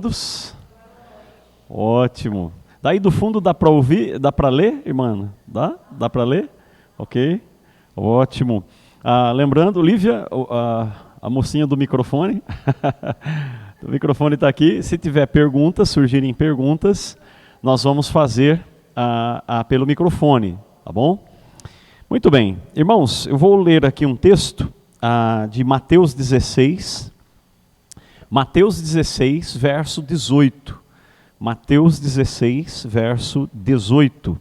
Todos? Ótimo. Daí do fundo dá para ouvir, dá para ler, irmã? Dá para ler? Ok. Ótimo. Lembrando, Lívia, a mocinha do microfone, o microfone está aqui. Se tiver perguntas, surgirem perguntas, nós vamos fazer pelo microfone, tá bom? Muito bem. Irmãos, eu vou ler aqui um texto de Mateus 16. Mateus 16, verso 18. Mateus 16, verso 18.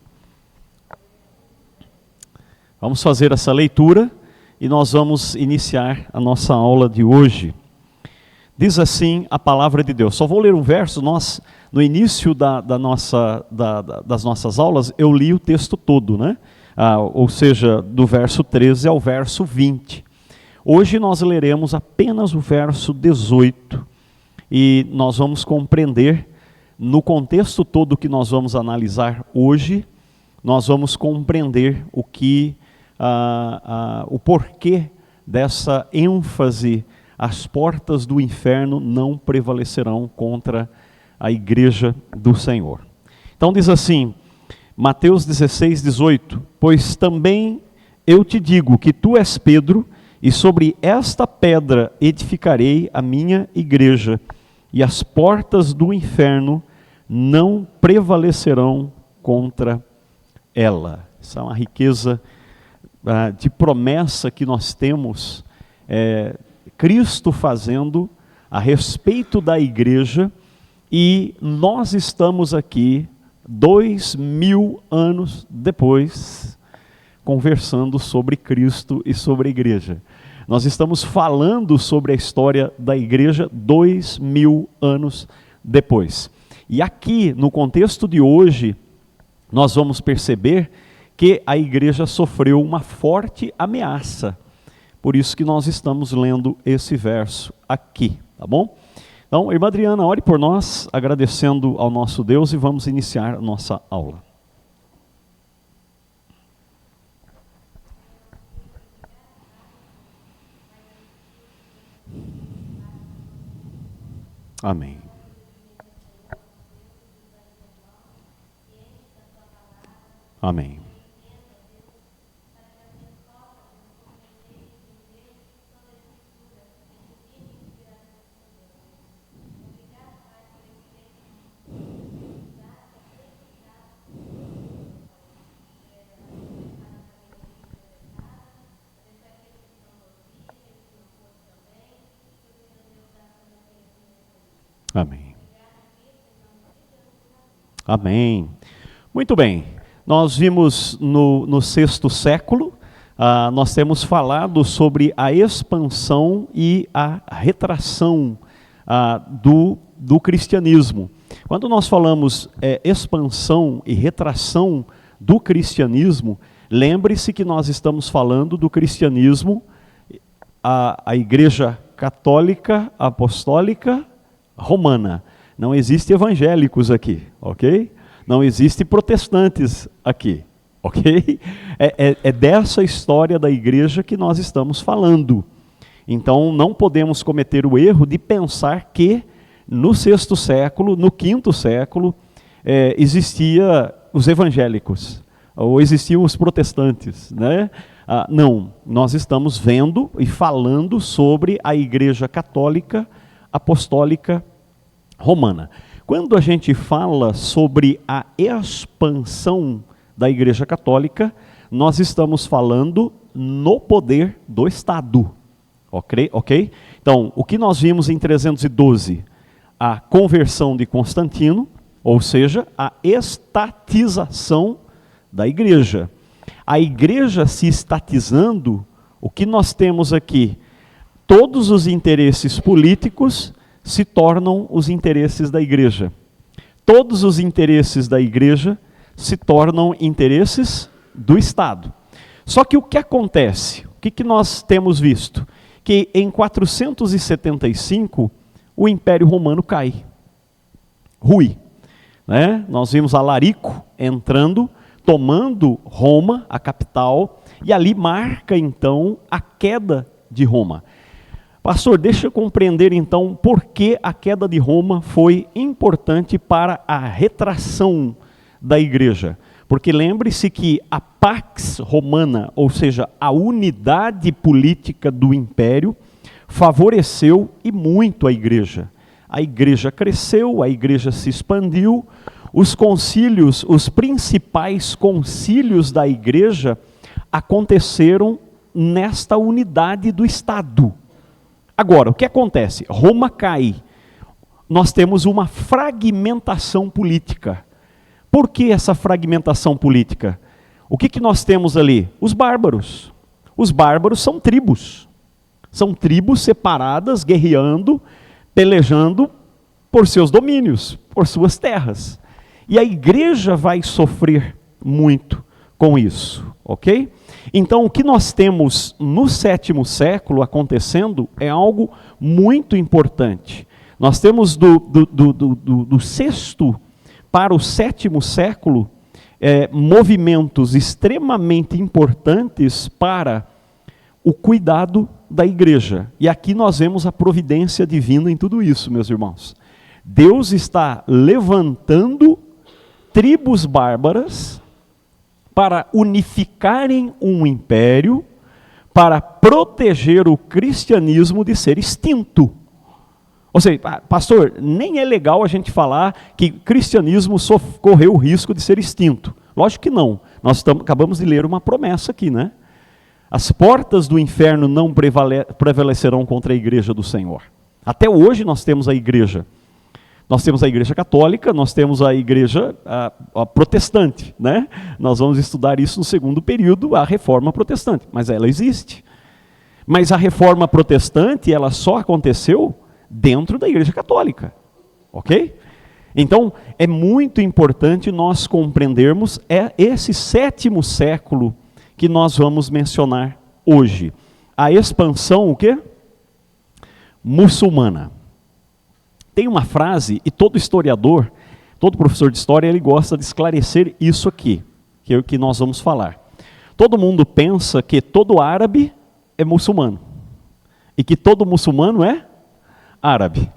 Vamos fazer essa leitura e nós vamos iniciar a nossa aula de hoje. Diz assim a palavra de Deus. Só vou ler um verso. Nós, no início das nossas aulas, eu li o texto todo, né? Ou seja, do verso 13 ao verso 20. Hoje nós leremos apenas o verso 18 e nós vamos compreender, no contexto todo que nós vamos analisar hoje, nós vamos compreender o porquê dessa ênfase: as portas do inferno não prevalecerão contra a igreja do Senhor. Então diz assim, Mateus 16, 18, pois também eu te digo que tu és Pedro, e sobre esta pedra edificarei a minha igreja, e as portas do inferno não prevalecerão contra ela. Essa é uma riqueza de promessa que nós temos, Cristo fazendo a respeito da igreja, e nós estamos aqui 2000 anos depois, conversando sobre Cristo e sobre a igreja. Nós estamos falando sobre a história da igreja 2000 anos depois. E aqui, no contexto de hoje, nós vamos perceber que a igreja sofreu uma forte ameaça. Por isso que nós estamos lendo esse verso aqui, tá bom? Então, irmã Adriana, ore por nós, agradecendo ao nosso Deus, e vamos iniciar a nossa aula. Amém. Amém. Amém. Amém. Muito bem. Nós vimos no sexto século, nós temos falado sobre a expansão e a retração do cristianismo. Quando nós falamos expansão e retração do cristianismo, lembre-se que nós estamos falando do cristianismo, a igreja católica, apostólica, romana. Não existe evangélicos aqui, ok? Não existe protestantes aqui, ok? É dessa história da igreja que nós estamos falando. Então não podemos cometer o erro de pensar que no sexto século, no quinto século, existia os evangélicos, ou existiam os protestantes, né? Não, nós estamos vendo e falando sobre a igreja católica, apostólica, romana. Quando a gente fala sobre a expansão da igreja católica, nós estamos falando no poder do Estado, ok? Então, o que nós vimos em 312? A conversão de Constantino, ou seja, a estatização da igreja. A igreja se estatizando, o que nós temos aqui? Todos os interesses políticos se tornam os interesses da igreja. Todos os interesses da igreja se tornam interesses do Estado. Só que o que acontece? O que nós temos visto? Que em 475 o Império Romano cai. Rui. Né? Nós vimos Alarico entrando, tomando Roma, a capital, e ali marca então a queda de Roma. Pastor, deixa eu compreender então por que a queda de Roma foi importante para a retração da igreja. Porque lembre-se que a Pax Romana, ou seja, a unidade política do império, favoreceu e muito a igreja. A igreja cresceu, a igreja se expandiu, os concílios, os principais concílios da igreja aconteceram nesta unidade do Estado. Agora, o que acontece? Roma cai, nós temos uma fragmentação política. Por que essa fragmentação política? O que nós temos ali? Os bárbaros. Os bárbaros são tribos separadas, guerreando, pelejando por seus domínios, por suas terras. E a igreja vai sofrer muito com isso, ok? Então, o que nós temos no 7º século acontecendo é algo muito importante. Nós temos do 6º para o 7º século movimentos extremamente importantes para o cuidado da igreja. E aqui nós vemos a providência divina em tudo isso, meus irmãos. Deus está levantando tribos bárbaras para unificarem um império, para proteger o cristianismo de ser extinto. Ou seja, pastor, nem é legal a gente falar que cristianismo correu o risco de ser extinto. Lógico que não. Nós acabamos de ler uma promessa aqui, né? As portas do inferno não prevalecerão contra a igreja do Senhor. Até hoje nós temos a igreja. Nós temos a igreja católica, nós temos a igreja a protestante, né? Nós vamos estudar isso no 2º período, a reforma protestante, mas ela existe. Mas a reforma protestante, ela só aconteceu dentro da igreja católica, ok? Então, é muito importante nós compreendermos esse 7º século que nós vamos mencionar hoje. A expansão, o quê? Muçulmana. Tem uma frase, e todo historiador, todo professor de história, ele gosta de esclarecer isso aqui, que é o que nós vamos falar. Todo mundo pensa que todo árabe é muçulmano, e que todo muçulmano é árabe.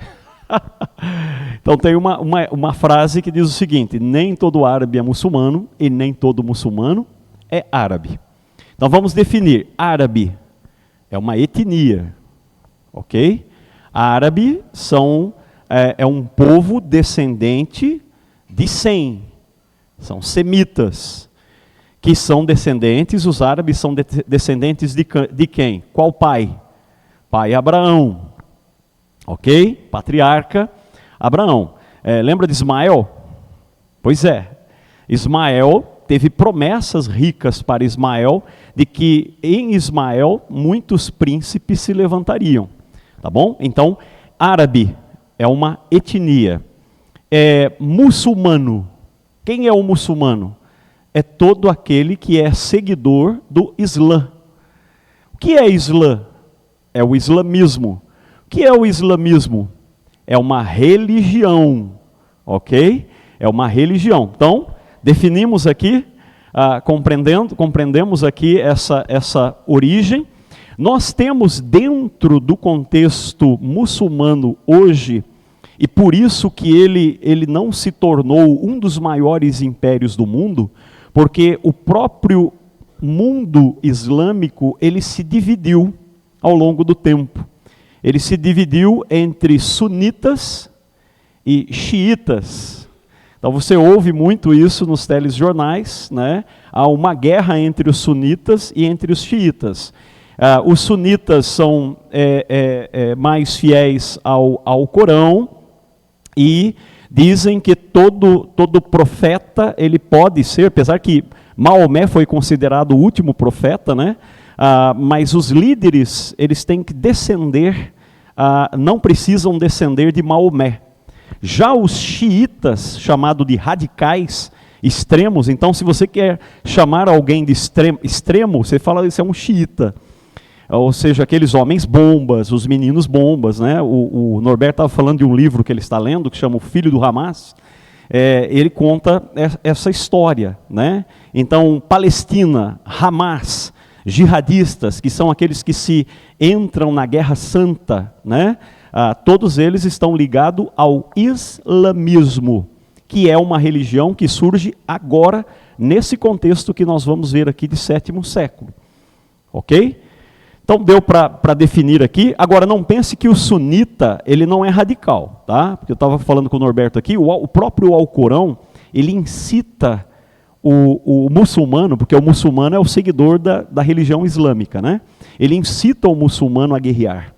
Então tem uma frase que diz o seguinte: nem todo árabe é muçulmano, e nem todo muçulmano é árabe. Então vamos definir, árabe é uma etnia, ok? Árabe é um povo descendente de Sem, são semitas, que são descendentes, os árabes são descendentes de quem? Qual pai? Pai Abraão, ok? Patriarca Abraão. Lembra de Ismael? Pois é, Ismael teve promessas ricas para Ismael, de que em Ismael muitos príncipes se levantariam, tá bom? Então, árabe é uma etnia. Muçulmano, quem é o muçulmano? É todo aquele que é seguidor do Islã. O que é Islã? É o islamismo. O que é o islamismo? É uma religião, ok? É uma religião. Então, definimos aqui, compreendemos aqui essa origem. Nós temos dentro do contexto muçulmano hoje, e por isso que ele não se tornou um dos maiores impérios do mundo, porque o próprio mundo islâmico, ele se dividiu ao longo do tempo. Ele se dividiu entre sunitas e xiitas. Então você ouve muito isso nos telejornais, né? Há uma guerra entre os sunitas e entre os xiitas. Os sunitas são mais fiéis ao Corão e dizem que todo profeta ele pode ser, apesar que Maomé foi considerado o último profeta, né? Mas os líderes eles têm que descender, não precisam descender de Maomé. Já os xiitas, chamado de radicais, extremos, então se você quer chamar alguém de extremo, você fala isso é um xiita. Ou seja, aqueles homens bombas, os meninos bombas, né? O Norberto estava falando de um livro que ele está lendo, que chama O Filho do Hamas. Ele conta essa história, né? Então, Palestina, Hamas, jihadistas, que são aqueles que se entram na guerra santa, né? Todos eles estão ligados ao islamismo, que é uma religião que surge agora, nesse contexto que nós vamos ver aqui de 7º século. Ok? Então deu para definir aqui. Agora não pense que o sunita, ele não é radical, tá? Porque eu estava falando com o Norberto aqui, o próprio Alcorão, ele incita o muçulmano, porque o muçulmano é o seguidor da religião islâmica, né? Ele incita o muçulmano a guerrear.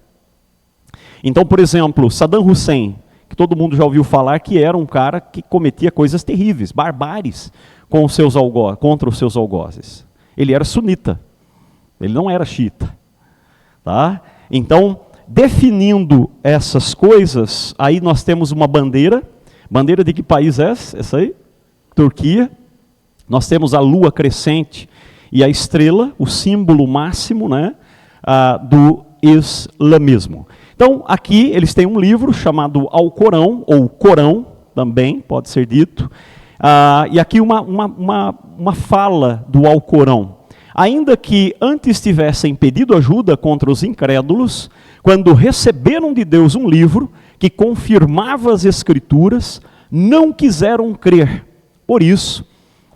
Então, por exemplo, Saddam Hussein, que todo mundo já ouviu falar que era um cara que cometia coisas terríveis, barbáries, contra os seus algozes. Ele era sunita, ele não era xiita. Tá? Então, definindo essas coisas, aí nós temos uma bandeira. Bandeira de que país é essa aí? Turquia. Nós temos a lua crescente e a estrela, o símbolo máximo, né, do islamismo. Então, aqui eles têm um livro chamado Alcorão, ou Corão, também pode ser dito. E aqui uma fala do Alcorão. Ainda que antes tivessem pedido ajuda contra os incrédulos, quando receberam de Deus um livro que confirmava as Escrituras, não quiseram crer. Por isso,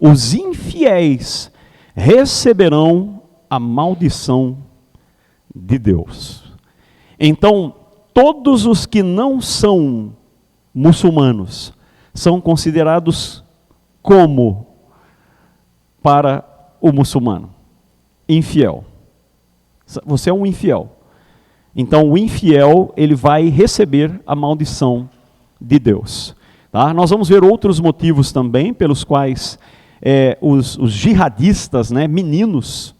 os infiéis receberão a maldição de Deus. Então, todos os que não são muçulmanos são considerados como para o muçulmano? Infiel. Você é um infiel. Então o infiel, ele vai receber a maldição de Deus. Tá? Nós vamos ver outros motivos também pelos quais os jihadistas, né, meninos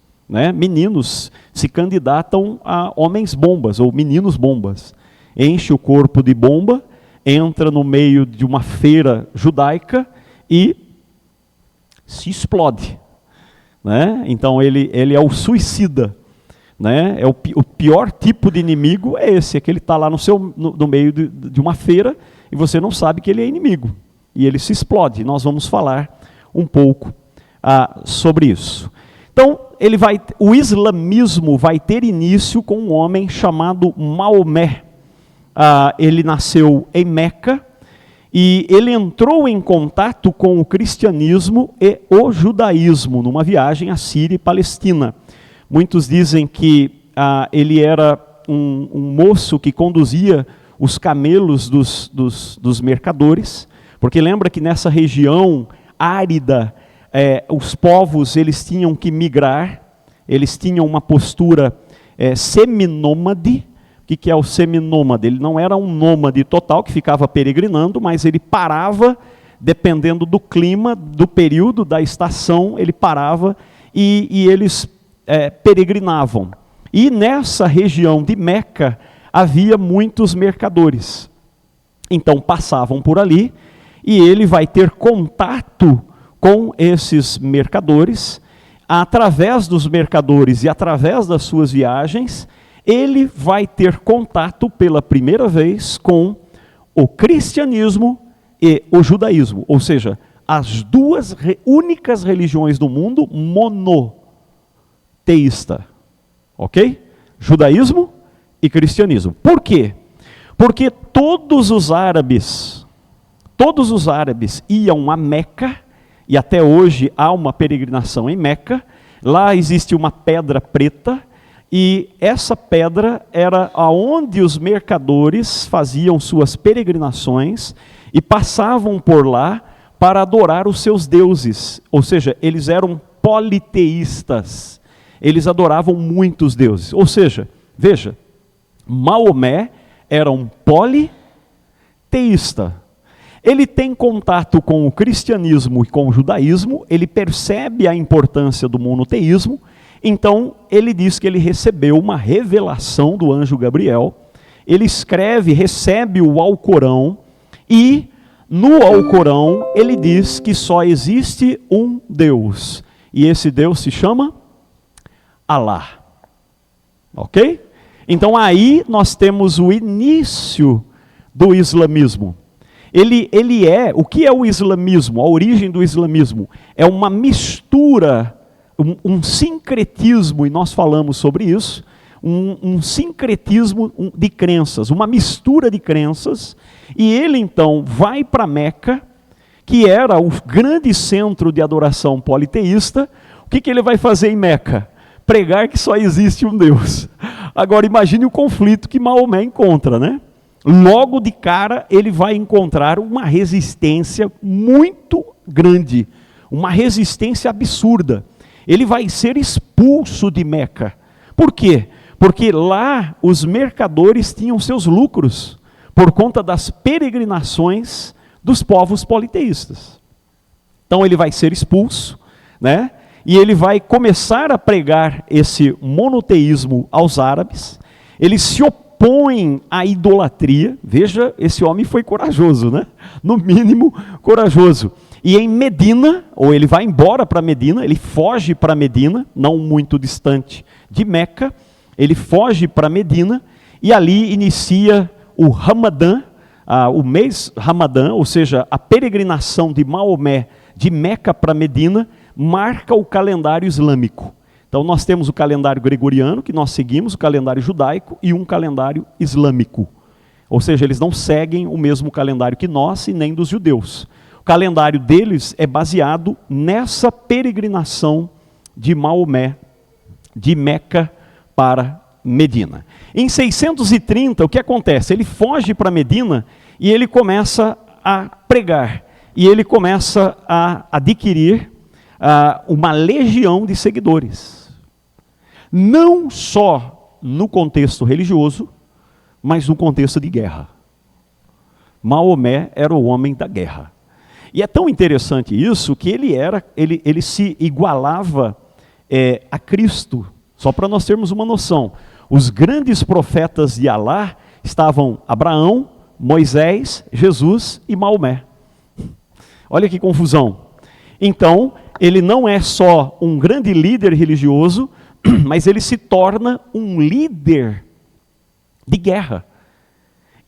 se candidatam a homens bombas ou meninos bombas. Enche o corpo de bomba, entra no meio de uma feira judaica e se explode. Né? Então ele é o suicida. Né? O pior tipo de inimigo é esse, é que ele está lá no meio de uma feira e você não sabe que ele é inimigo. E ele se explode. Nós vamos falar um pouco sobre isso. Então, o islamismo vai ter início com um homem chamado Maomé. Ele nasceu em Meca e ele entrou em contato com o cristianismo e o judaísmo numa viagem à Síria e Palestina. Muitos dizem que ele era um moço que conduzia os camelos dos mercadores, porque lembra que nessa região árida, os povos eles tinham que migrar, eles tinham uma postura seminômade. O que é o seminômade? Ele não era um nômade total que ficava peregrinando, mas ele parava, dependendo do clima, do período, da estação, ele parava e eles peregrinavam. E nessa região de Meca havia muitos mercadores. Então passavam por ali e ele vai ter contato com esses mercadores. Através dos mercadores e através das suas viagens, ele vai ter contato pela primeira vez com o cristianismo e o judaísmo. Ou seja, as duas únicas religiões do mundo monoteísta. Ok? Judaísmo e cristianismo. Por quê? Porque todos os árabes iam a Meca, e até hoje há uma peregrinação em Meca. Lá existe uma pedra preta, e essa pedra era aonde os mercadores faziam suas peregrinações e passavam por lá para adorar os seus deuses. Ou seja, eles eram politeístas. Eles adoravam muitos deuses. Ou seja, veja, Maomé era um politeísta. Ele tem contato com o cristianismo e com o judaísmo, ele percebe a importância do monoteísmo, então ele diz que ele recebeu uma revelação do anjo Gabriel, ele recebe o Alcorão, e no Alcorão ele diz que só existe um Deus, e esse Deus se chama Alá. Ok? Então aí nós temos o início do islamismo. O que é o islamismo? A origem do islamismo é uma mistura um sincretismo, e nós falamos sobre isso, um sincretismo de crenças, uma mistura de crenças, e ele então vai para Meca, que era o grande centro de adoração politeísta. O que ele vai fazer em Meca? Pregar que só existe um Deus. Agora imagine o conflito que Maomé encontra, né? Logo de cara ele vai encontrar uma resistência muito grande, uma resistência absurda. Ele vai ser expulso de Meca. Por quê? Porque lá os mercadores tinham seus lucros por conta das peregrinações dos povos politeístas. Então ele vai ser expulso, né? E ele vai começar a pregar esse monoteísmo aos árabes. Ele se opõe à idolatria. Veja, esse homem foi corajoso, né? No mínimo corajoso. E em Medina, ou ele vai embora para Medina, ele foge para Medina, não muito distante de Meca, ele foge para Medina e ali inicia o Ramadã, o mês Ramadã, ou seja, a peregrinação de Maomé de Meca para Medina, marca o calendário islâmico. Então nós temos o calendário gregoriano, que nós seguimos, o calendário judaico e um calendário islâmico. Ou seja, eles não seguem o mesmo calendário que nós e nem dos judeus. O calendário deles é baseado nessa peregrinação de Maomé, de Meca para Medina. Em 630, o que acontece? Ele foge para Medina e ele começa a pregar. E ele começa a adquirir uma legião de seguidores. Não só no contexto religioso, mas no contexto de guerra. Maomé era o homem da guerra. E é tão interessante isso que ele se igualava a Cristo. Só para nós termos uma noção. Os grandes profetas de Alá estavam Abraão, Moisés, Jesus e Maomé. Olha que confusão. Então, ele não é só um grande líder religioso, mas ele se torna um líder de guerra.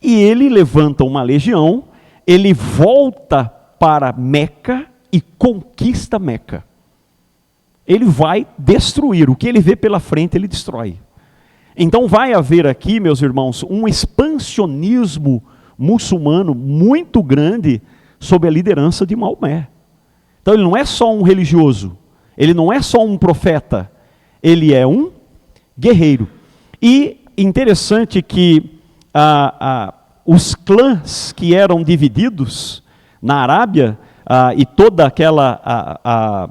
E ele levanta uma legião, ele volta para Meca e conquista Meca. Ele vai destruir, o que ele vê pela frente ele destrói. Então vai haver aqui, meus irmãos, um expansionismo muçulmano muito grande sob a liderança de Maomé. Então ele não é só um religioso, ele não é só um profeta, ele é um guerreiro. E interessante que os clãs que eram divididos na Arábia, e toda aquela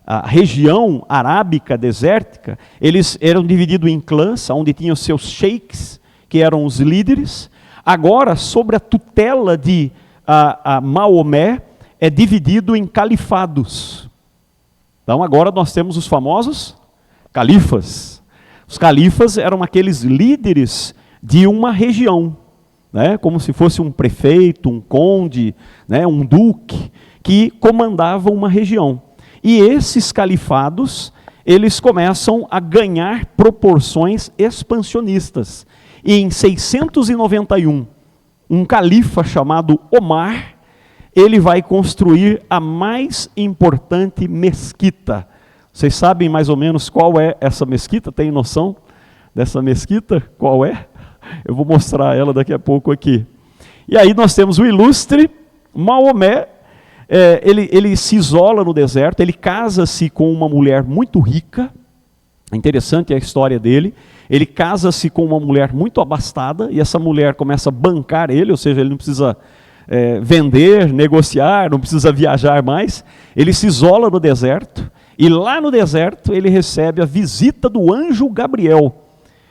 a região arábica desértica, eles eram divididos em clãs, onde tinham seus sheiks, que eram os líderes. Agora, sobre a tutela de Maomé, é dividido em califados. Então agora nós temos os famosos califas. Os califas eram aqueles líderes de uma região, né? Como se fosse um prefeito, um conde, né? Um duque, que comandavam uma região. E esses califados, eles começam a ganhar proporções expansionistas. E em 691, um califa chamado Omar, ele vai construir a mais importante mesquita. Vocês sabem mais ou menos qual é essa mesquita? Tem noção dessa mesquita? Qual é? Eu vou mostrar ela daqui a pouco aqui. E aí nós temos o ilustre Maomé. Ele se isola no deserto, ele casa-se com uma mulher muito rica. Interessante a história dele. Ele casa-se com uma mulher muito abastada, e essa mulher começa a bancar ele, ou seja, ele não precisa vender, negociar, não precisa viajar mais. Ele se isola no deserto, e lá no deserto ele recebe a visita do anjo Gabriel.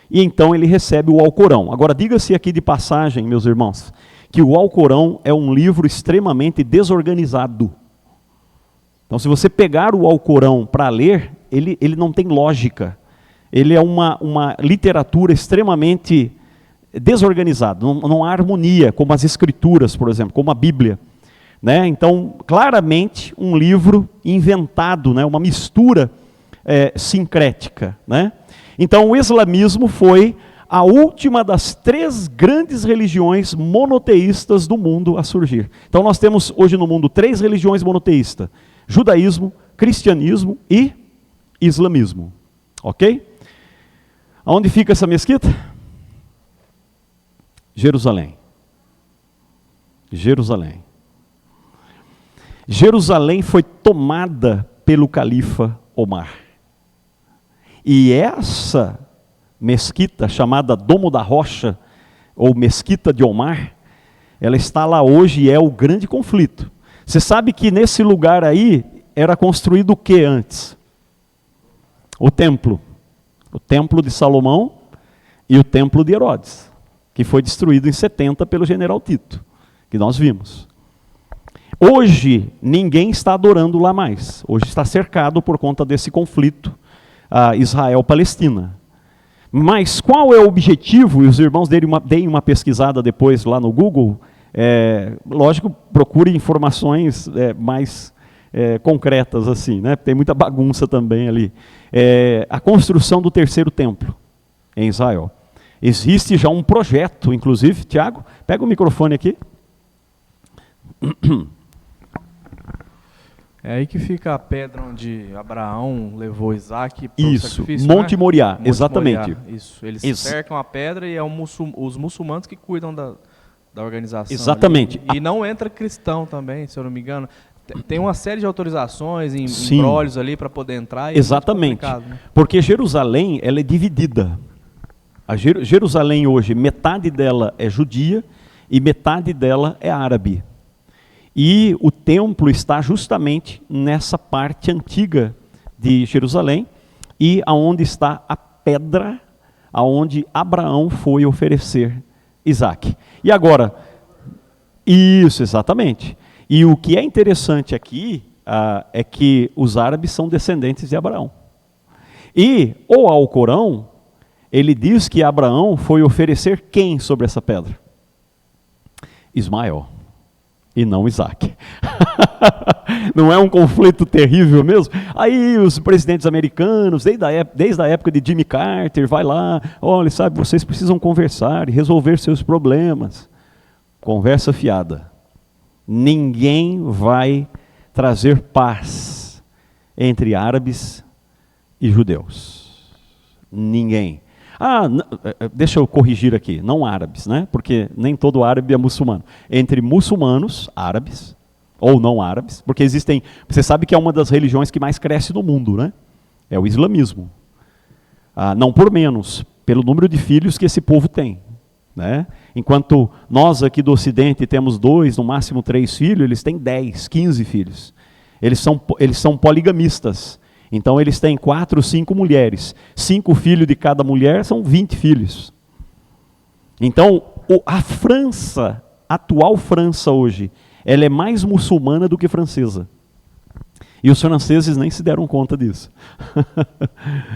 E então ele recebe o Alcorão. Agora diga-se aqui de passagem, meus irmãos, que o Alcorão é um livro extremamente desorganizado. Então se você pegar o Alcorão para ler, ele não tem lógica. Ele é uma literatura extremamente desorganizada, não há harmonia, como as escrituras, por exemplo, como a Bíblia. Né? Então, claramente, um livro inventado, né? Uma mistura sincrética. Né? Então, o islamismo foi a última das 3 grandes religiões monoteístas do mundo a surgir. Então, nós temos hoje no mundo 3 religiões monoteístas: judaísmo, cristianismo e islamismo. Ok? Aonde fica essa mesquita? Jerusalém. Jerusalém. Jerusalém foi tomada pelo califa Omar. E essa mesquita, chamada Domo da Rocha, ou Mesquita de Omar, ela está lá hoje e é o grande conflito. Você sabe que nesse lugar aí era construído o que antes? O templo. O templo de Salomão e o templo de Herodes, que foi destruído em 70 pelo general Tito, que nós vimos. Hoje, ninguém está adorando lá mais. Hoje está cercado por conta desse conflito Israel-Palestina. Mas qual é o objetivo? E os irmãos deem uma pesquisada depois lá no Google. Lógico, procure informações mais concretas assim, né? Tem muita bagunça também ali. A construção do terceiro templo em Israel. Existe já um projeto, inclusive, Tiago, pega o microfone aqui. É aí que fica a pedra onde Abraão levou Isaac para o sacrifício, Monte né? Moriá, Monte exatamente. Moriá, isso. Eles cercam a pedra e é os muçulmanos que cuidam da organização. Exatamente. Ali. E não entra cristão também, se eu não me engano. Tem uma série de autorizações, embrólios ali para poder entrar. E exatamente. É né? Porque Jerusalém, ela é dividida. A Jerusalém hoje, metade dela é judia e metade dela é árabe. E o templo está justamente nessa parte antiga de Jerusalém e aonde está a pedra aonde Abraão foi oferecer Isaac. E agora, isso, exatamente. E o que é interessante aqui é que os árabes são descendentes de Abraão. E o Alcorão, ele diz que Abraão foi oferecer quem sobre essa pedra? Ismael. E não Isaac. Não é um conflito terrível mesmo? Aí os presidentes americanos, desde a época de Jimmy Carter, vai lá, olha, sabe, vocês precisam conversar e resolver seus problemas. Conversa fiada. Ninguém vai trazer paz entre árabes e judeus. Ninguém. Deixa eu corrigir aqui, não árabes, né? Porque nem todo árabe é muçulmano. Entre muçulmanos, árabes, ou não árabes, porque existem, você sabe que é uma das religiões que mais cresce no mundo, né? É o islamismo. Não por menos, pelo número de filhos que esse povo tem. Né? Enquanto nós aqui do Ocidente temos 2, no máximo 3 filhos, eles têm 10, 15 filhos. Eles são poligamistas. Então eles têm 4, 5 mulheres. 5 filhos de cada mulher são 20 filhos. Então a França, a atual França hoje, ela é mais muçulmana do que francesa. E os franceses nem se deram conta disso.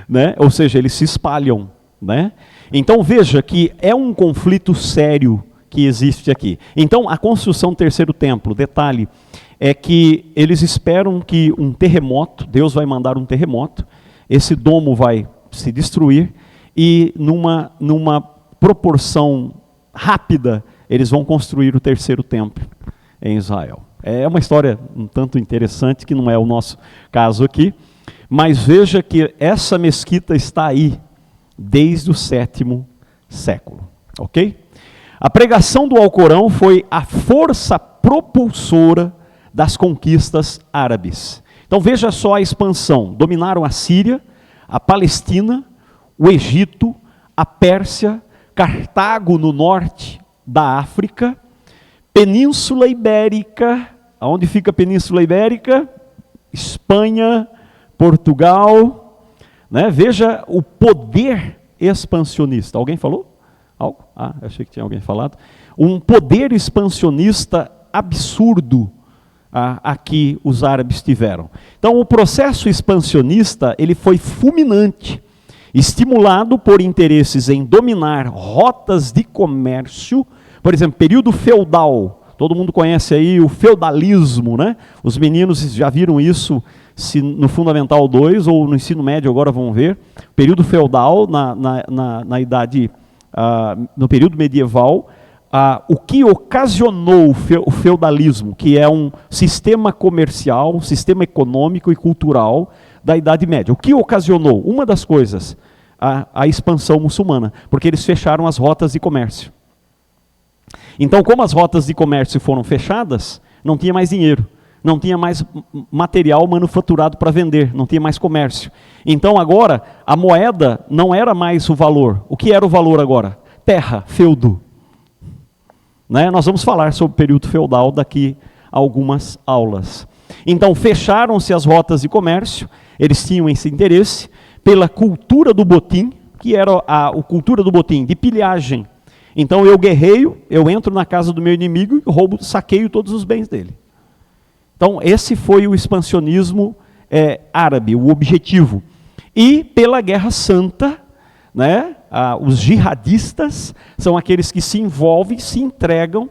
Né? Ou seja, eles se espalham. Né? Então veja que é um conflito sério que existe aqui. Então a construção do terceiro templo, detalhe, é que eles esperam que um terremoto, Deus vai mandar um terremoto, esse domo vai se destruir e numa proporção rápida eles vão construir o terceiro templo em Israel. É uma história um tanto interessante, que não é o nosso caso aqui, mas veja que essa mesquita está aí desde o 7º século, ok? A pregação do Alcorão foi a força propulsora das conquistas árabes. Então veja só a expansão. Dominaram a Síria, a Palestina, o Egito, a Pérsia, Cartago no norte da África, Península Ibérica. Aonde fica a Península Ibérica? Espanha, Portugal. Né? Veja o poder expansionista. Alguém falou algo? Achei que tinha alguém falado. Um poder expansionista absurdo que os árabes tiveram. Então o processo expansionista ele foi fulminante, estimulado por interesses em dominar rotas de comércio, por exemplo, período feudal. Todo mundo conhece aí o feudalismo, né? Os meninos já viram isso no Fundamental 2 ou no ensino médio, agora vão ver. Período feudal, na idade, no período medieval, o que ocasionou o feudalismo, que é um sistema comercial, um sistema econômico e cultural, da Idade Média. O que ocasionou? Uma das coisas, a expansão muçulmana, porque eles fecharam as rotas de comércio. Então, como as rotas de comércio foram fechadas, não tinha mais dinheiro, não tinha mais material manufaturado para vender, não tinha mais comércio. Então, agora, a moeda não era mais o valor. O que era o valor agora? Terra, feudo. Né? Nós vamos falar sobre o período feudal daqui a algumas aulas. Então, fecharam-se as rotas de comércio, eles tinham esse interesse pela cultura do botim, que era a cultura do botim, de pilhagem. Então, eu guerreio, eu entro na casa do meu inimigo e roubo, saqueio todos os bens dele. Então, esse foi o expansionismo árabe, o objetivo. E pela Guerra Santa, né, os jihadistas são aqueles que se envolvem, se entregam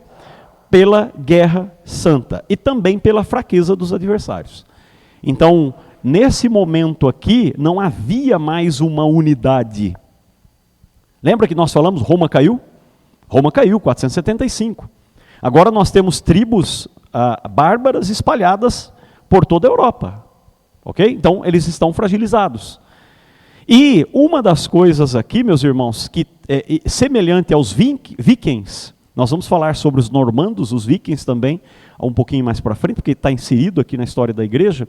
pela Guerra Santa. E também pela fraqueza dos adversários. Então, nesse momento aqui, não havia mais uma unidade. Lembra que nós falamos, Roma caiu? Roma caiu, 475. Agora nós temos tribos bárbaras espalhadas por toda a Europa. Ok? Então, eles estão fragilizados. E uma das coisas aqui, meus irmãos, que é semelhante aos vikings, nós vamos falar sobre os normandos, os vikings também, um pouquinho mais para frente, porque está inserido aqui na história da igreja,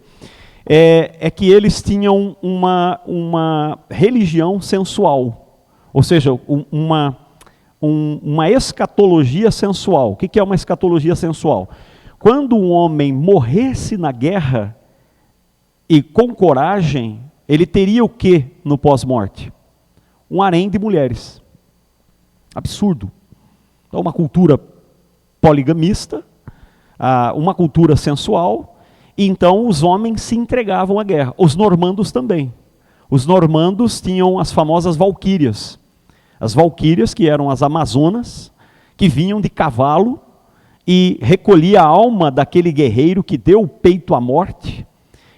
é que eles tinham uma religião sensual, ou seja, uma escatologia sensual. O que é uma escatologia sensual? Quando um homem morresse na guerra e com coragem, ele teria o que no pós-morte? Um harém de mulheres. Absurdo. Então, uma cultura poligamista, uma cultura sensual, e então os homens se entregavam à guerra. Os normandos também. Os normandos tinham as famosas valquírias. As valquírias, que eram as amazonas, que vinham de cavalo e recolhia a alma daquele guerreiro que deu o peito à morte,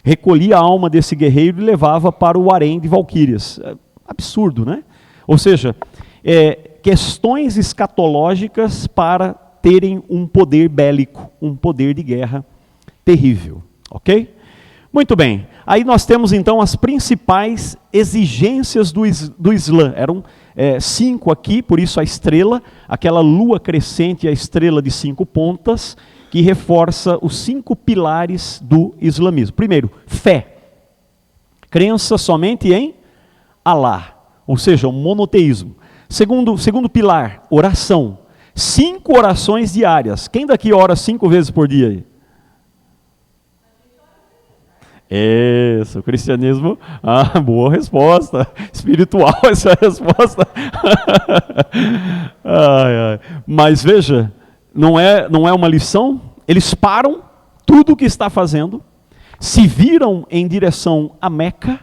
recolhia a alma desse guerreiro e levava para o harém de valquírias. Absurdo, né? Ou seja, questões escatológicas para terem um poder bélico, um poder de guerra terrível. Ok? Muito bem. Aí nós temos então as principais exigências do Islã. Eram 5 aqui, por isso a estrela, aquela lua crescente e a estrela de 5 pontas, que reforça os 5 pilares do islamismo. Primeiro, fé. Crença somente em Alá, ou seja, o monoteísmo. Segundo pilar, oração. 5 orações diárias. Quem daqui ora 5 vezes por dia aí? Isso, o cristianismo, boa resposta, espiritual essa resposta. Mas veja, não é uma lição, eles param tudo o que está fazendo, se viram em direção a Meca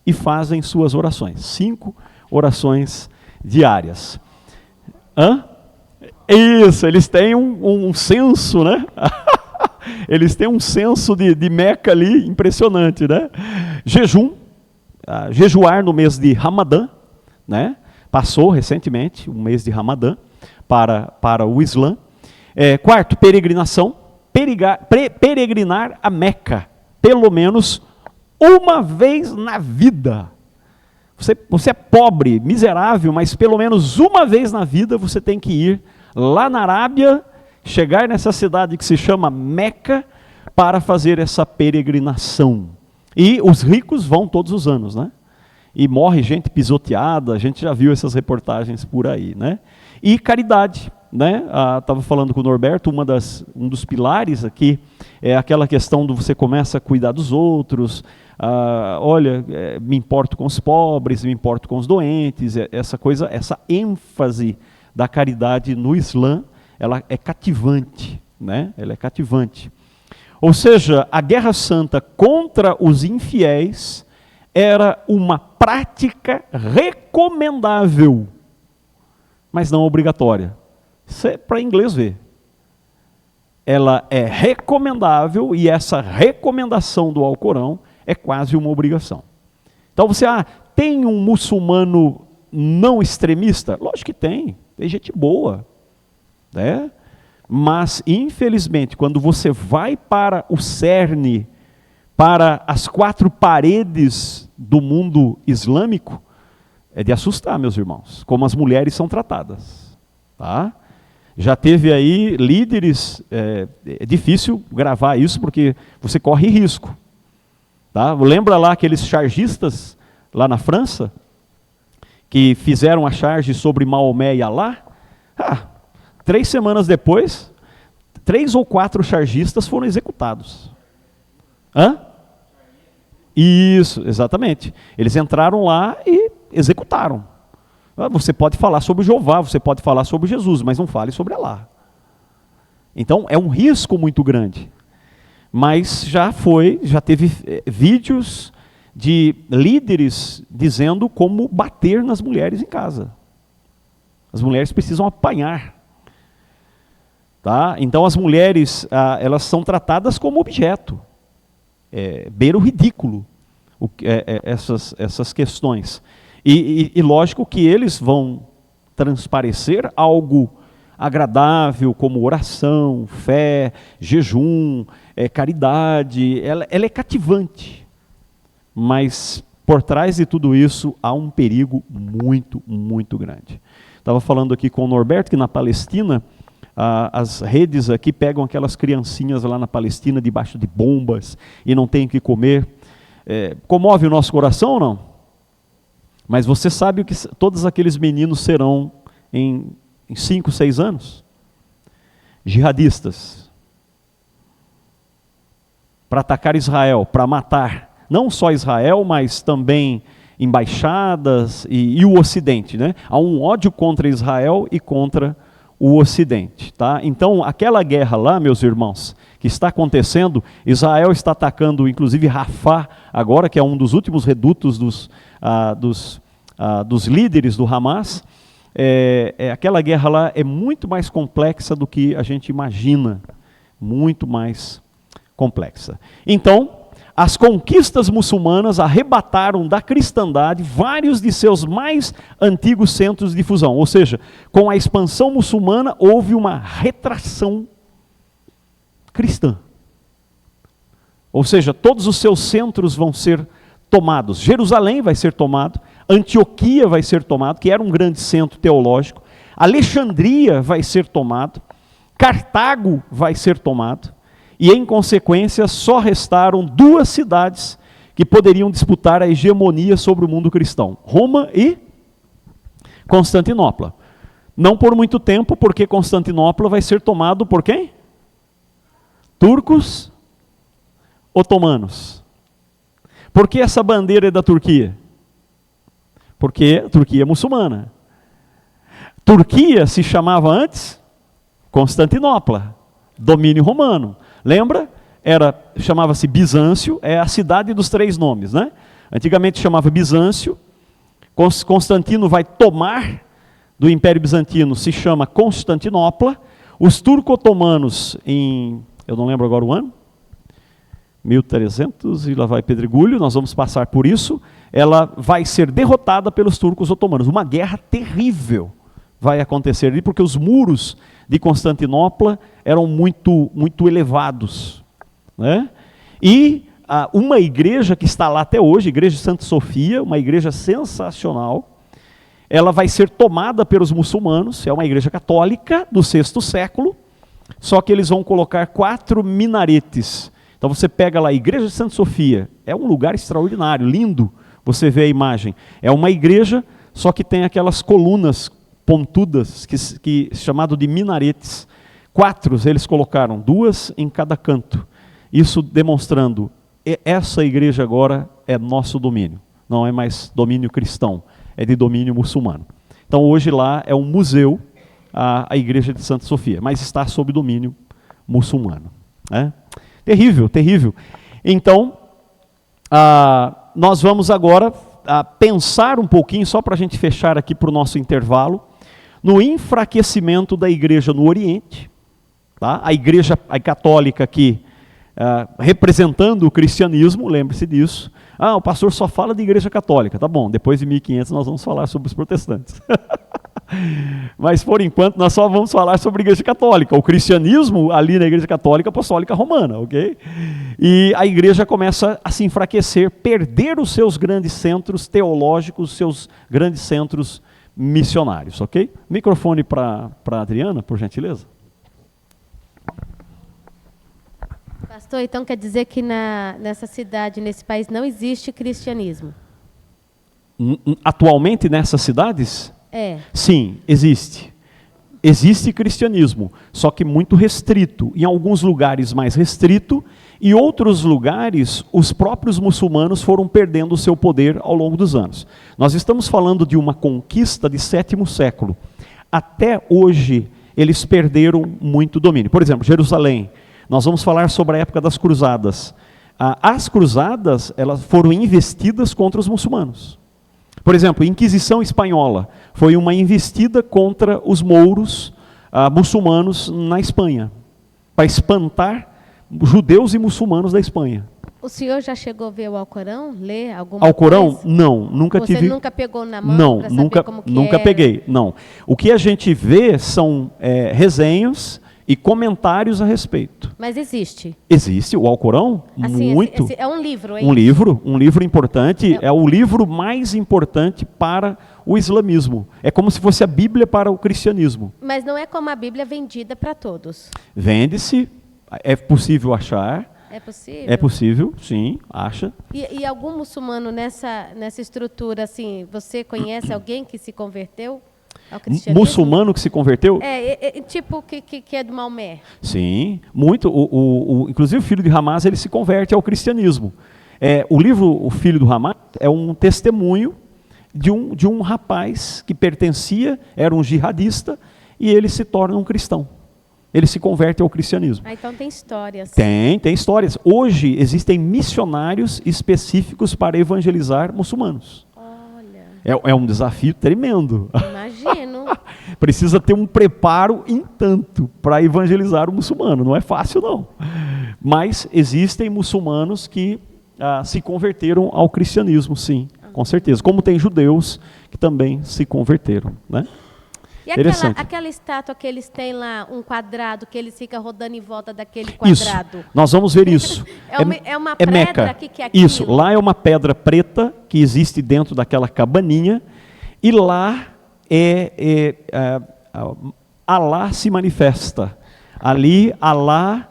e fazem suas orações, 5 orações diárias. Isso, eles têm um senso, né? Eles têm um senso de Meca ali impressionante, né? Jejum, jejuar no mês de Ramadã, né? Passou recentemente o mês de Ramadã para o Islã. Quarto, peregrinação, peregrinar a Meca, pelo menos uma vez na vida. Você é pobre, miserável, mas pelo menos uma vez na vida você tem que ir lá na Arábia, chegar nessa cidade que se chama Meca, para fazer essa peregrinação. E os ricos vão todos os anos, né? E morre gente pisoteada, a gente já viu essas reportagens por aí, né? E caridade, né? Estava falando com o Norberto, um dos pilares aqui é aquela questão do você começa a cuidar dos outros, me importo com os pobres, me importo com os doentes, essa ênfase da caridade no Islã, ela é cativante, né? Ela é cativante. Ou seja, a Guerra Santa contra os infiéis era uma prática recomendável, mas não obrigatória. Isso é para inglês ver. Ela é recomendável e essa recomendação do Alcorão é quase uma obrigação. Então você, tem um muçulmano não extremista? Lógico que tem gente boa, né? Mas, infelizmente, quando você vai para o cerne, para as 4 paredes do mundo islâmico, é de assustar, meus irmãos, como as mulheres são tratadas. Tá? Já teve aí líderes, é difícil gravar isso porque você corre risco. Tá? Lembra lá aqueles chargistas lá na França, que fizeram a charge sobre Maomé e Alá? 3 semanas depois, 3 ou 4 chargistas foram executados. Isso, exatamente. Eles entraram lá e executaram. Você pode falar sobre Jeová, você pode falar sobre Jesus, mas não fale sobre Alá. Então é um risco muito grande. Mas já teve vídeos de líderes dizendo como bater nas mulheres em casa. As mulheres precisam apanhar. Tá? Então as mulheres, elas são tratadas como objeto. Beira o ridículo essas questões. E lógico que eles vão transparecer algo agradável, como oração, fé, jejum, caridade. Ela é cativante. Mas por trás de tudo isso há um perigo muito, muito grande. Estava falando aqui com o Norberto que na Palestina, as redes aqui pegam aquelas criancinhas lá na Palestina debaixo de bombas e não tem o que comer. Comove o nosso coração ou não? Mas você sabe que todos aqueles meninos serão em 5, 6 anos? Jihadistas. Para atacar Israel, para matar não só Israel, mas também embaixadas e o Ocidente. Né? Há um ódio contra Israel e contra o Ocidente. Tá? Então, aquela guerra lá, meus irmãos, que está acontecendo, Israel está atacando, inclusive, Rafah, agora, que é um dos últimos redutos dos líderes do Hamas. Aquela guerra lá é muito mais complexa do que a gente imagina. Muito mais complexa. Então, as conquistas muçulmanas arrebataram da cristandade vários de seus mais antigos centros de difusão. Ou seja, com a expansão muçulmana houve uma retração cristã. Ou seja, todos os seus centros vão ser tomados. Jerusalém vai ser tomado, Antioquia vai ser tomado, que era um grande centro teológico. Alexandria vai ser tomado, Cartago vai ser tomado. E, em consequência, só restaram 2 cidades que poderiam disputar a hegemonia sobre o mundo cristão: Roma e Constantinopla. Não por muito tempo, porque Constantinopla vai ser tomado por quem? Turcos otomanos. Por que essa bandeira é da Turquia? Porque a Turquia é muçulmana. Turquia se chamava antes Constantinopla, domínio romano. Lembra? Chamava-se Bizâncio, é a cidade dos 3 nomes, né? Antigamente chamava Bizâncio. Constantino vai tomar do Império Bizantino, se chama Constantinopla. Os turco-otomanos, eu não lembro agora o ano, 1300, e lá vai pedregulho, nós vamos passar por isso. Ela vai ser derrotada pelos turcos otomanos. Uma guerra terrível vai acontecer ali, porque os muros de Constantinopla eram muito, muito elevados. Né? E uma igreja que está lá até hoje, a Igreja de Santa Sofia, uma igreja sensacional, ela vai ser tomada pelos muçulmanos, é uma igreja católica do 6º século, só que eles vão colocar 4 minaretes. Então você pega lá a Igreja de Santa Sofia, é um lugar extraordinário, lindo, você vê a imagem. É uma igreja, só que tem aquelas colunas pontudas, chamado de minaretes. 4 eles colocaram, 2 em cada canto. Isso demonstrando, essa igreja agora é nosso domínio. Não é mais domínio cristão, é de domínio muçulmano. Então hoje lá é um museu, a igreja de Santa Sofia, mas está sob domínio muçulmano. Né? Terrível, terrível. Então, nós vamos agora pensar um pouquinho, só para a gente fechar aqui para o nosso intervalo, no enfraquecimento da igreja no Oriente. Tá? A igreja católica aqui, representando o cristianismo, lembre-se disso. O pastor só fala de igreja católica. Tá bom, depois de 1500 nós vamos falar sobre os protestantes. Mas, por enquanto, nós só vamos falar sobre a Igreja Católica. O cristianismo ali na Igreja Católica Apostólica Romana, ok? E a igreja começa a se enfraquecer, perder os seus grandes centros teológicos, seus grandes centros missionários, ok? Microfone para a Adriana, por gentileza. Pastor, então quer dizer que nessa cidade, nesse país, não existe cristianismo? Atualmente nessas cidades? Sim, existe. Existe cristianismo, só que muito restrito. Em alguns lugares mais restrito, e outros lugares, os próprios muçulmanos foram perdendo o seu poder ao longo dos anos. Nós estamos falando de uma conquista de 7º século. Até hoje, eles perderam muito domínio. Por exemplo, Jerusalém. Nós vamos falar sobre a época das cruzadas. As cruzadas, elas foram investidas contra os muçulmanos. Por exemplo, a Inquisição Espanhola foi uma investida contra os mouros muçulmanos na Espanha, para espantar judeus e muçulmanos da Espanha. O senhor já chegou a ver o Alcorão? Ler alguma Alcorão? coisa? Não, nunca tive. Você nunca pegou na mão para saber como que nunca peguei, não. O que a gente vê são resenhas e comentários a respeito. Mas existe? Existe, o Alcorão, assim, muito. É um livro, é um livro importante, é o livro mais importante para o islamismo. É como se fosse a Bíblia para o cristianismo. Mas não é como a Bíblia vendida para todos? Vende-se, é possível achar. É possível? É possível, sim, acha. E algum muçulmano nessa estrutura, assim, você conhece alguém que se converteu ao cristianismo? Muçulmano que se converteu? Tipo que é do Maomé. Sim, muito. Inclusive o filho de Hamas, ele se converte ao cristianismo. O livro O Filho do Hamas é um testemunho de um rapaz que pertencia, era um jihadista, e ele se torna um cristão. Ele se converte ao cristianismo. Então tem histórias. Tem histórias. Hoje existem missionários específicos para evangelizar muçulmanos. É um desafio tremendo. Imagino. Precisa ter um preparo em tanto para evangelizar o muçulmano. Não é fácil, não. Mas existem muçulmanos que se converteram ao cristianismo, sim, com certeza. Como tem judeus que também se converteram, né? E aquela estátua que eles têm lá, um quadrado, que eles ficam rodando em volta daquele quadrado? Isso, nós vamos ver isso. É uma pedra Meca. que é aquilo? Isso, lá é uma pedra preta que existe dentro daquela cabaninha, e lá Alá se manifesta. Ali, Alá,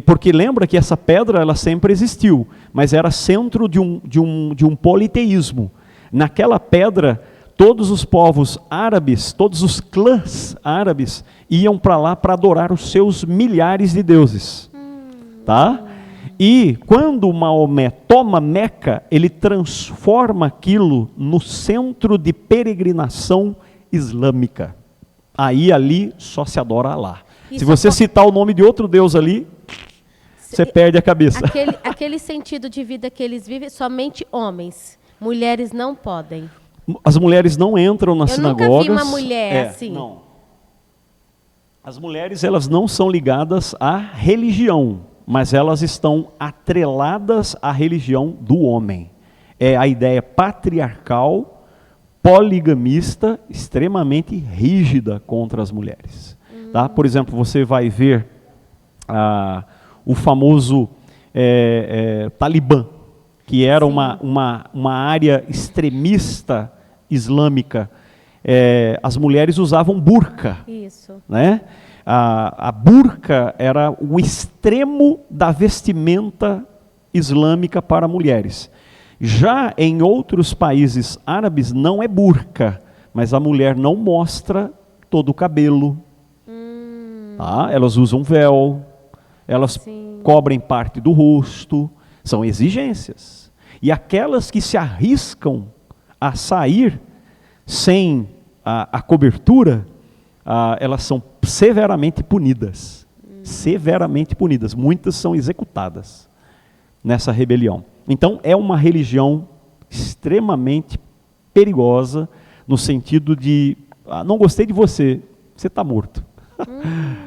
porque lembra que essa pedra ela sempre existiu, mas era centro de um politeísmo. Naquela pedra, todos os povos árabes, todos os clãs árabes iam para lá para adorar os seus milhares de deuses. Tá? E quando Maomé toma Meca, ele transforma aquilo no centro de peregrinação islâmica. Aí ali só se adora Alá. Se você citar o nome de outro deus ali, você perde a cabeça. Aquele sentido de vida que eles vivem, somente homens. Mulheres não podem. As mulheres não entram nas sinagogas. Eu nunca vi uma mulher assim. Não. As mulheres, elas não são ligadas à religião, mas elas estão atreladas à religião do homem. É a ideia patriarcal, poligamista, extremamente rígida contra as mulheres. Tá? Por exemplo, você vai ver o famoso Talibã, que era uma área extremista islâmica. As mulheres usavam burca. Isso. Né? A burca era o extremo da vestimenta islâmica para mulheres. Já em outros países árabes não é burca, mas a mulher não mostra todo o cabelo. Tá? Elas usam véu, elas cobrem parte do rosto, são exigências. E aquelas que se arriscam a sair sem a cobertura, elas são severamente punidas. Severamente punidas. Muitas são executadas nessa rebelião. Então é uma religião extremamente perigosa, no sentido de, não gostei de você, você está morto.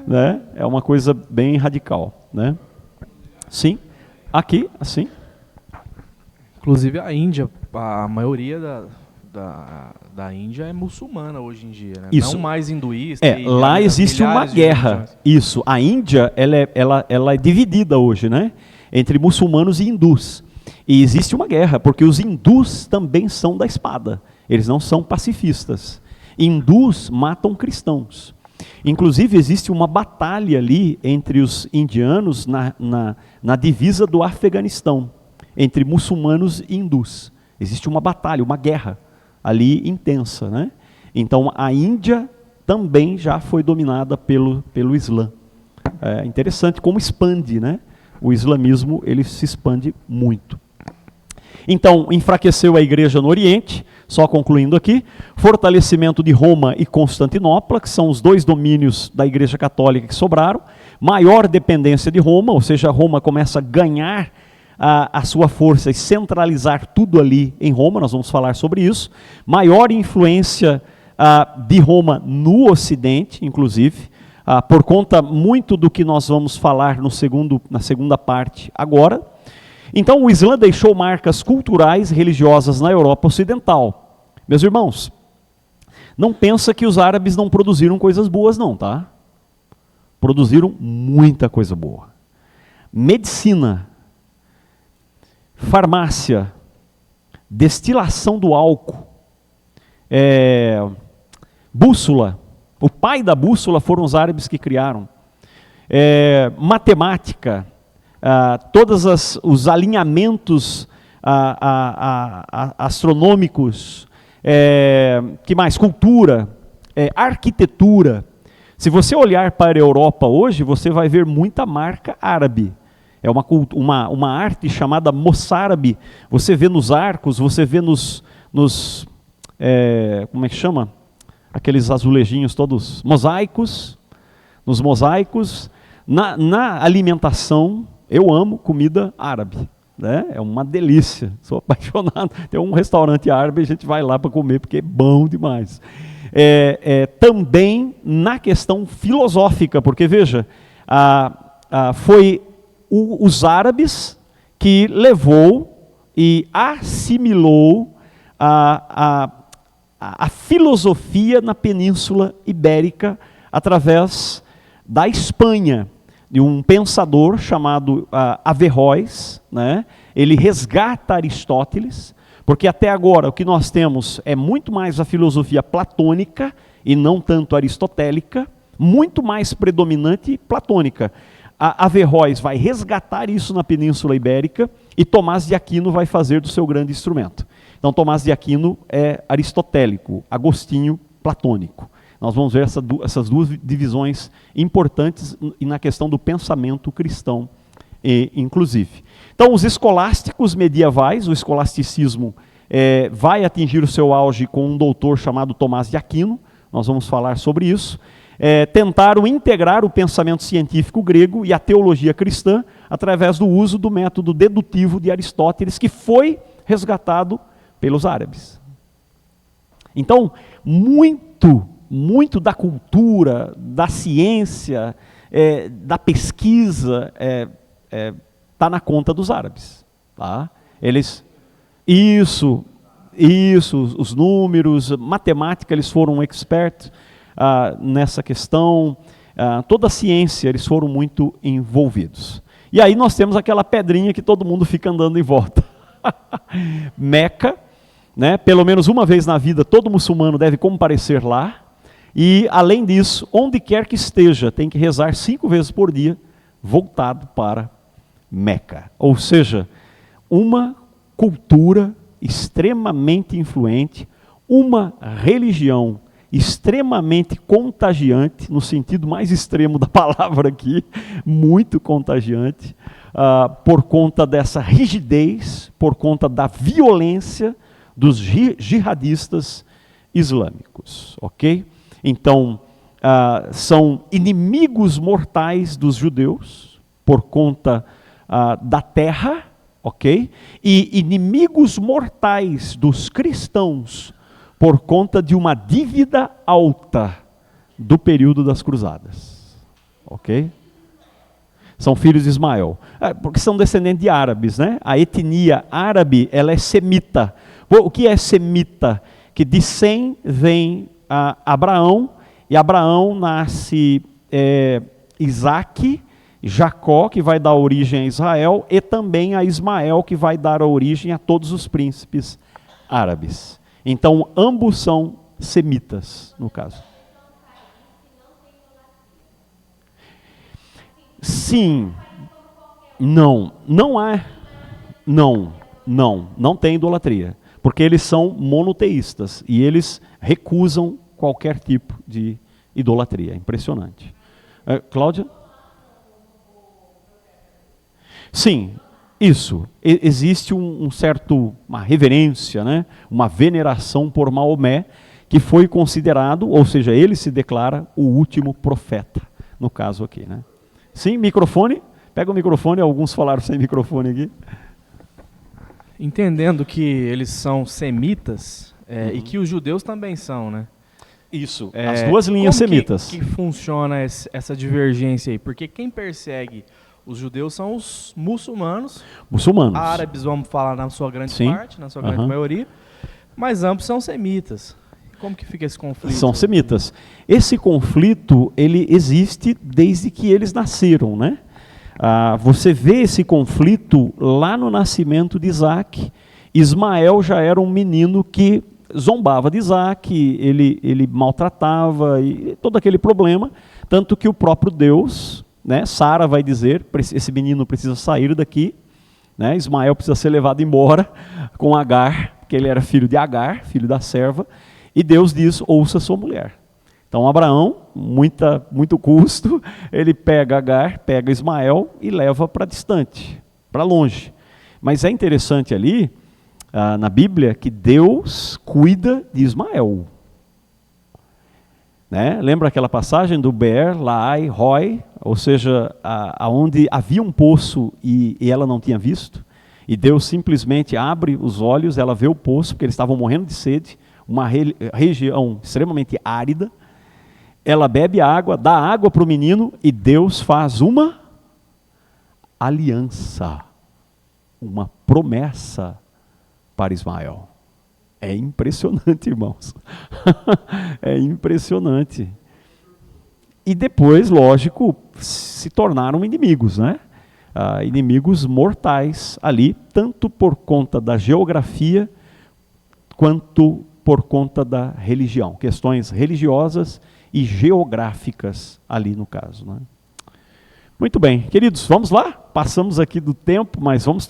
Né? É uma coisa bem radical. Né? Sim, aqui, assim. Inclusive a Índia, a maioria da Índia é muçulmana hoje em dia, né? Isso. Não mais hinduísta. Lá existe uma guerra. Isso. A Índia ela é dividida hoje, né? Entre muçulmanos e hindus. E existe uma guerra, porque os hindus também são da espada. Eles não são pacifistas. Hindus matam cristãos. Inclusive, existe uma batalha ali entre os indianos na divisa do Afeganistão, entre muçulmanos e hindus. Existe uma batalha, uma guerra ali intensa, né? Então, a Índia também já foi dominada pelo Islã. É interessante como expande, né? O islamismo, ele se expande muito. Então, enfraqueceu a igreja no Oriente, só concluindo aqui, fortalecimento de Roma e Constantinopla, que são os dois domínios da igreja católica que sobraram, maior dependência de Roma, ou seja, Roma começa a ganhar a sua força e centralizar tudo ali em Roma, nós vamos falar sobre isso, maior influência de Roma no Ocidente, inclusive, por conta muito do que nós vamos falar na segunda parte agora. Então, o Islã deixou marcas culturais e religiosas na Europa Ocidental. Meus irmãos, não pensa que os árabes não produziram coisas boas não, tá? Produziram muita coisa boa. Medicina, farmácia, destilação do álcool, bússola. O pai da bússola foram os árabes que criaram. Matemática, todos os alinhamentos astronômicos, que mais? Cultura, arquitetura. Se você olhar para a Europa hoje, você vai ver muita marca árabe. É uma arte chamada moçárabe. Você vê nos arcos, você vê como é que chama? Aqueles azulejinhos todos, mosaicos, nos mosaicos. Na alimentação, eu amo comida árabe, né? É uma delícia, sou apaixonado. Tem um restaurante árabe, a gente vai lá para comer, porque é bom demais. Também na questão filosófica, porque veja, foi os árabes que levou e assimilou a filosofia na Península Ibérica através da Espanha, de um pensador chamado Averroes, né? Ele resgata Aristóteles, porque até agora o que nós temos é muito mais a filosofia platônica e não tanto aristotélica, muito mais predominante platônica. Averroes vai resgatar isso na Península Ibérica e Tomás de Aquino vai fazer do seu grande instrumento. Então Tomás de Aquino é aristotélico, Agostinho platônico. Nós vamos ver essas duas divisões importantes na questão do pensamento cristão, inclusive. Então, os escolásticos medievais, o escolasticismo vai atingir o seu auge com um doutor chamado Tomás de Aquino, nós vamos falar sobre isso. Tentaram integrar o pensamento científico grego e a teologia cristã através do uso do método dedutivo de Aristóteles, que foi resgatado pelos árabes. Então, muito da cultura, da ciência, da pesquisa, está na conta dos árabes. Tá? Isso, os números, matemática, eles foram experts nessa questão, toda a ciência, eles foram muito envolvidos. E aí nós temos aquela pedrinha que todo mundo fica andando em volta. Meca, né? Pelo menos uma vez na vida, todo muçulmano deve comparecer lá. E, além disso, onde quer que esteja, tem que rezar 5 vezes por dia, voltado para Meca. Ou seja, uma cultura extremamente influente, uma religião extremamente contagiante, no sentido mais extremo da palavra aqui, muito contagiante, por conta dessa rigidez, por conta da violência dos jihadistas islâmicos, ok? Então, são inimigos mortais dos judeus, por conta da terra, ok? E inimigos mortais dos cristãos, por conta de uma dívida alta do período das cruzadas, ok? São filhos de Ismael, porque são descendentes de árabes, né? A etnia árabe, ela é semita. O que é semita? que de Sem vem Abraão, e Abraão nasce Isaque, Jacó, que vai dar origem a Israel, e também a Ismael, que vai dar a origem a todos os príncipes árabes. Então, ambos são semitas, no caso. Sim, não tem idolatria, porque eles são monoteístas e eles recusam qualquer tipo de idolatria. Impressionante. Cláudia? Sim, isso. Existe uma reverência, né? Uma veneração por Maomé, que foi considerado, ou seja, ele se declara o último profeta, no caso aqui, né? Sim, microfone. Pega o microfone, alguns falaram sem microfone aqui. Entendendo que eles são semitas, e que os judeus também são, né? Isso, as duas linhas semitas. Como que funciona essa divergência aí? Porque quem persegue os judeus são os muçulmanos. Árabes, vamos falar na sua grande parte, na sua grande maioria. Mas ambos são semitas. Como que fica esse conflito? São semitas. Esse conflito, ele existe desde que eles nasceram, né? Você vê esse conflito lá no nascimento de Isaac. Ismael já era um menino que zombava de Isaac, ele maltratava, e todo aquele problema, tanto que o próprio Deus, né, Sara vai dizer, esse menino precisa sair daqui, né, Ismael precisa ser levado embora com Agar, porque ele era filho de Agar, filho da serva, e Deus diz, ouça sua mulher. Então Abraão, muito custo, ele pega Agar, pega Ismael e leva para distante, para longe. Mas é interessante ali, na Bíblia, que Deus cuida de Ismael. Né? Lembra aquela passagem do Beer, Laai, Roi, ou seja, onde havia um poço e ela não tinha visto, e Deus simplesmente abre os olhos, ela vê o poço, porque eles estavam morrendo de sede, uma região extremamente árida, ela bebe água, dá água para o menino, e Deus faz uma aliança, uma promessa para Ismael. É impressionante, irmãos. É impressionante. E depois, lógico, se tornaram inimigos, né? Inimigos mortais ali, tanto por conta da geografia, quanto por conta da religião. Questões religiosas e geográficas ali no caso, né? Muito bem, queridos, vamos lá? Passamos aqui do tempo, mas vamos